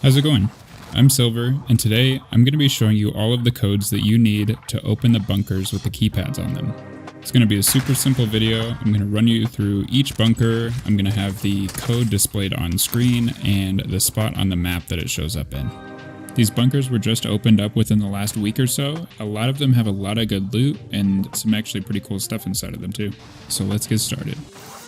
How's it going? I'm Silver, and today I'm going to be showing you all of the codes that you need to open the bunkers with the keypads on them. It's going to be a super simple video. I'm going to run you through each bunker. I'm going to have the code displayed on screen and the spot on the map that it shows up in. These bunkers were just opened up within the last week or so. A lot of them have a lot of good loot and some actually pretty cool stuff inside of them too. So let's get started.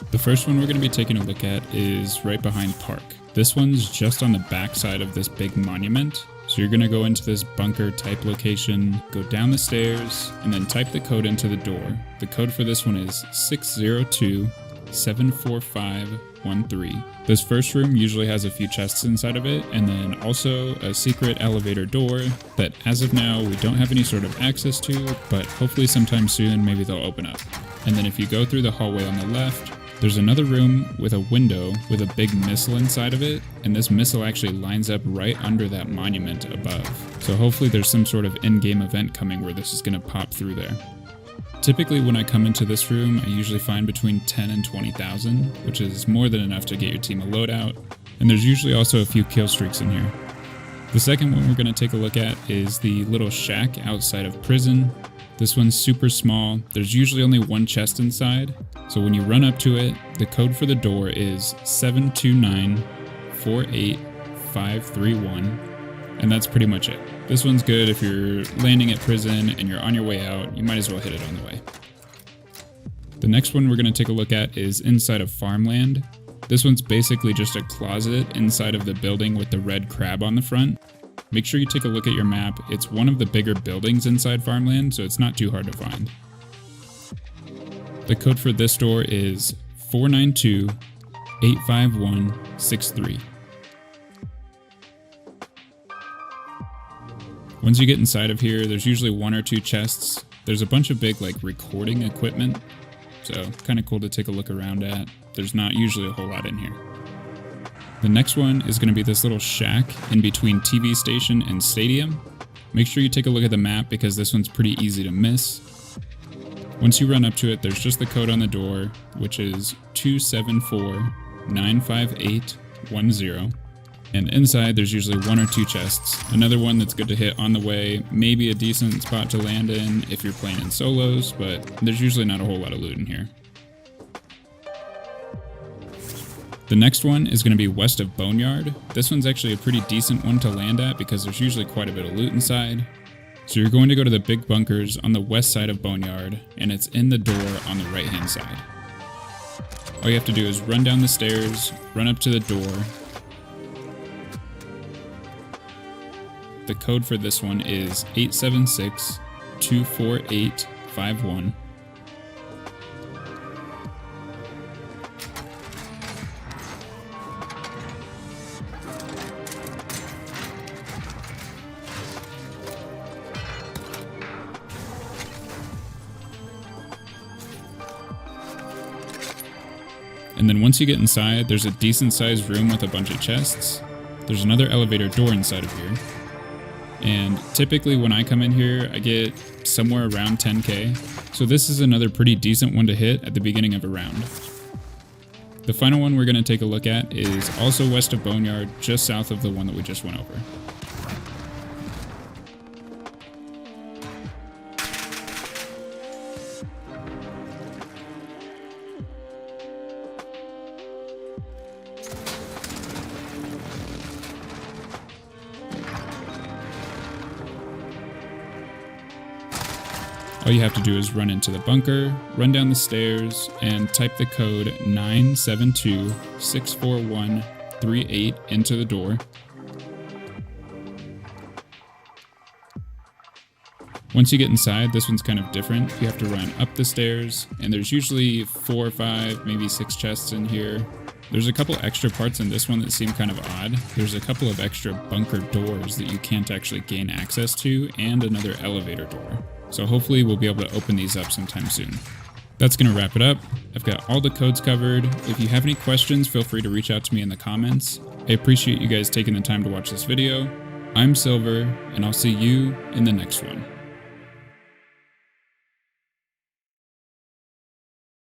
The first one we're going to be taking a look at is right behind Park. This one's just on the back side of this big monument. So you're going to go into this bunker type location, go down the stairs, and then type the code into the door. The code for this one is 602-74513. This first room usually has a few chests inside of it, and then also a secret elevator door that as of now we don't have any sort of access to, but hopefully sometime soon maybe they'll open up. And then if you go through the hallway on the left, there's another room with a window with a big missile inside of it, and this missile actually lines up right under that monument above. So hopefully there's some sort of in-game event coming where this is going to pop through there. Typically when I come into this room, I usually find between 10 and 20,000, which is more than enough to get your team a loadout, and there's usually also a few kill streaks in here. The second one we're going to take a look at is the little shack outside of prison. This one's super small. There's usually only one chest inside, so when you run up to it, the code for the door is 729-48531, and that's pretty much it. This one's good if you're landing at prison and you're on your way out, you might as well hit it on the way. The next one we're going to take a look at is inside of Farmland. This one's basically just a closet inside of the building with the red crab on the front. Make sure you take a look at your map. It's one of the bigger buildings inside Farmland, so it's not too hard to find. The code for this door is 492-85163. Once you get inside of here, there's usually one or two chests. There's a bunch of big recording equipment, so kind of cool to take a look around at. There's not usually a whole lot in here. The next one is going to be this little shack in between TV station and stadium. Make sure you take a look at the map because this one's pretty easy to miss. Once you run up to it, there's just the code on the door, which is 274-95810. And inside, there's usually one or two chests. Another one that's good to hit on the way, maybe a decent spot to land in if you're playing in solos, but there's usually not a whole lot of loot in here. The next one is going to be west of Boneyard. This one's actually a pretty decent one to land at because there's usually quite a bit of loot inside. So you're going to go to the big bunkers on the west side of Boneyard, and it's in the door on the right hand side. All you have to do is run down the stairs, run up to the door. The code for this one is 876-24851. And then once you get inside, there's a decent sized room with a bunch of chests. There's another elevator door inside of here. And typically when I come in here, I get somewhere around 10k. So this is another pretty decent one to hit at the beginning of a round. The final one we're going to take a look at is also west of Boneyard, just south of the one that we just went over. All you have to do is run into the bunker, run down the stairs, and type the code 972-64138 into the door. Once you get inside, this one's kind of different. You have to run up the stairs, and there's usually 4 or 5, maybe 6 chests in here. There's a couple extra parts in this one that seem kind of odd. There's a couple of extra bunker doors that you can't actually gain access to, and another elevator door. So hopefully we'll be able to open these up sometime soon. That's going to wrap it up. I've got all the codes covered. If you have any questions, feel free to reach out to me in the comments. I appreciate you guys taking the time to watch this video. I'm Silver, and I'll see you in the next one.